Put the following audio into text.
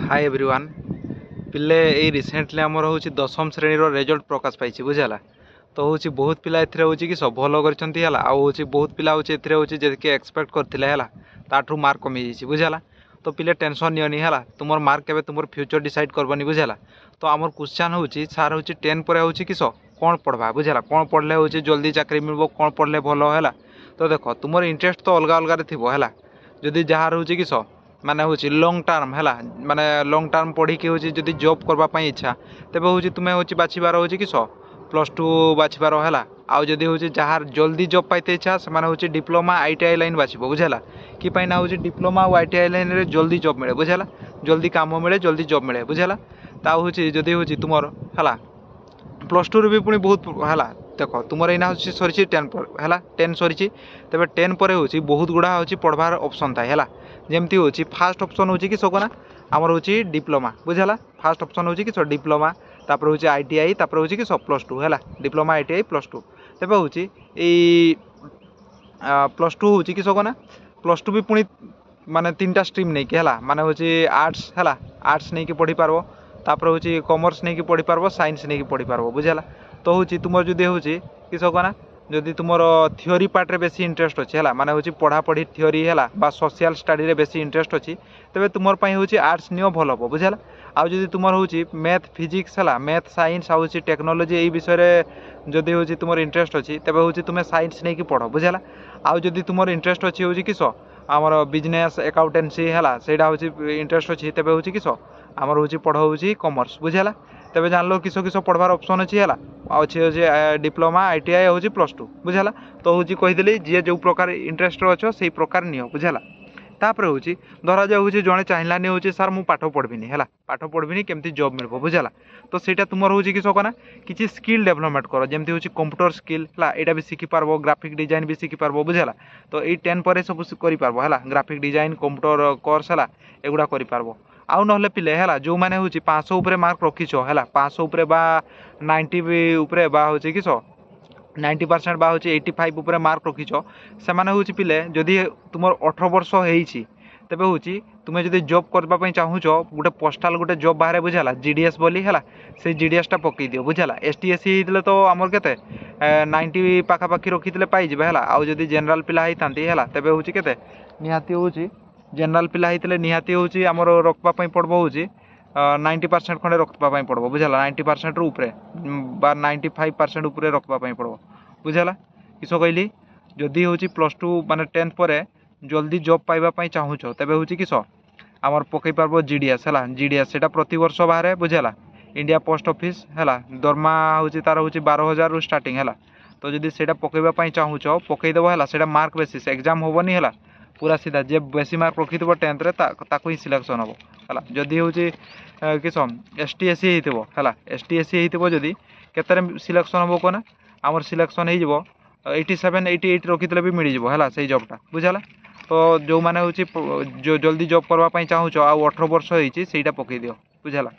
Hi everyone पिले ये recently आमर हूँ दशम श्रेणी रेजल्ट प्रकाश पाई बुझेगा। तो हूँ बहुत पिला एथरे हूँ कि सब भल कर बहुत पिला हूँ जी एक्सपेक्ट करते है ताठू मार्क कमी जाइए बुझेगा। तो पिले टेंशन नियनि है तुम मार्क के तुम फ्यूचर डिसाइड करबनी बुझेगा। तो आमर क्वेश्चन हूँ सार हूँ 10 पर हूँ किस कौन पढ़वा बुझेगा कौन पढ़ले हूँ जल्दी चाकरी मिल कौन पढ़ले भल है। तो देख तुम इंटरेस्ट तो अलग अलग थी है जदि जार हूँ किस माने हूँ लंग टर्म है माने लंग टर्म पढ़ी हूँ जदि जॉब करने इच्छा तेज हूँ तुम्हें हूँ बाछिबार हूँ किस +2 बाछिबार है। आउ जदि हूँ जार जल्दी जॉब पाइते इच्छा से हूँ डिप्लोमा ITI लाइन बाछब बुझेगा कि ना हूँ डिप्लोमा और ITI लाइन रे जल्दी जॉब मिले बुझेगा जल्दी काम मिले जल्दी जॉब मिले बुझेगा। ता हूँ जदि हूँ तुम है +2 भी पुणी बहुत है देख तुम एना हूँ सरी 10 पर है 10 सरी तेज 10 पर हूँ बहुत गुड़ा हूँ पढ़वार ऑप्शन थाए है जमती हूँ फास्ट ऑप्शन हूँ कि कौन आमर हूँ डिप्लोमा बुझेगा फास्ट ऑप्शन हूँ कि डिप्लोमा तापर हूँ ITI तापर हूँ कि +2 है डिप्लोमा ITI +2 तेज हूँ +2 हूँ कि कौन +2 भी पुणी माने 3टा स्ट्रीम नहीं है माने हूँ आर्ट्स है आर्ट्स नहीं पढ़ी पार्ब तापर हूँ कॉमर्स नहीं पढ़ी पार्ब साइंस नहीं पढ़ी पार्ब बुझेगा। तो हूँ तुम जदि हूँ किस कौन जदि तुम थियोरी पार्ट रे बेसी इंटरेस्ट अच्छे है माने हूँ पढ़ापढ़ी थियोरी है बा सोशल स्टडी रे बेसी इंटरेस्ट अच्छी तेज तुम हूँ आर्ट्स नियो भल हम बुझेगा। आउ जदि तुम हूँ मैथ फिजिक्स है मैथ साइंस आउ टेक्नोलोजी यही विषय जदि हूँ तुम इंटरेस्ट अच्छी तेज हूँ तुम्हें साइंस नहीं पढ़ बुझेगा। आउ जदि तुम इंटरेस्ट अच्छी हूँ किस आमर बिजनेस अकाउंटेंसी है से इंटरेस्ट अच्छी तेज हूँ किस आमर हूँ पढ़ हूँ कॉमर्स बुझेगा। तेज जान लो किस किस पढ़वार ऑप्शन अच्छी है अच्छे डिप्लोमा ITI हूँ +2 बुझेगा। तो हूँ कहीदेली जी जो प्रकार इंटरेस्ट अच्छो से प्रकार नियो बुझेगा। तापर हूँ धरा जाऊ जड़े चाहिलानी हूँ सार मुझे पाठ पढ़विनी है पाठ पढ़विनी केमती जॉब मिल बुझेगा। तो सहीटा तुम हूँ किस कौन किसी स्किल डेभलपमेंट कर जमी हूँ कंप्यूटर स्किल है यहाँ भी शिखिपार ग्राफिक डिजाइन भी शिखिपार बुझेगा। तो ये 10 पर सब कर ग्राफिक डिजाइन कंप्यूटर कोर्स है एगुड़ा कर आउ ना पिले है जो मैंने हूँ 500 उपरे मार्क रखीच है 500 उपरे बा 90 उपरे बा हूँ किस 90% बा हूँ 85 उपरे मार्क रखीच से मैंने हूँ पिले जदि तुम 18 वर्ष होती तेज हूँ तुम्हें जब जॉब करने चाहूच गोटे पोस्टाल गोटे जॉब बाहर बुझेगा GDS बोली है से GDS टा पकई दियो बुझेगा। ST SC होते तो आमर के 90 पाखापाखि रखी पाइबे है आउ जदि जेनराल पिला होता है तेज हूँ के निहाती हूँ जेनराल पिला होते निहाती हूँ आमर रखवाई पड़ब हूँ 90% खंडे रखवाई पड़ब बुझेगा 90% उपरे बा 95% उपरे रखवाई पड़ब बुझेगा। किस कहली जदि हूँ +2 माने 10 पर जल्दी जॉब पाइबापी चाहूच तेज हूँ किस आमर पकई पार्ब GDS है GDS से प्रति वर्ष बाहर बुझेगा इंडिया पोस्ट ऑफिस है दरमा हूँ तार हूँ 12,000 रु स्टार्टिंग है। तो जदि से पकईवाई चाहूच पकईदेव है से मार्क बेसिस एग्जाम हेनी है पूरा सीधा जे बेसी मार्क रखी 10th ही सिलेक्शन हम है जदि हूँ किस ST SC है ST SC होदी केत सिलेक्शन हम कौन आमर सिलेक्शन हो 87 88 रखी भी मिल है से जॉबटा बुझेगा। तो जो मैंने हूँ जो जल्दी जॉब करने चाहूच आ 18 वर्ष होती पकई दियो बुझेगा।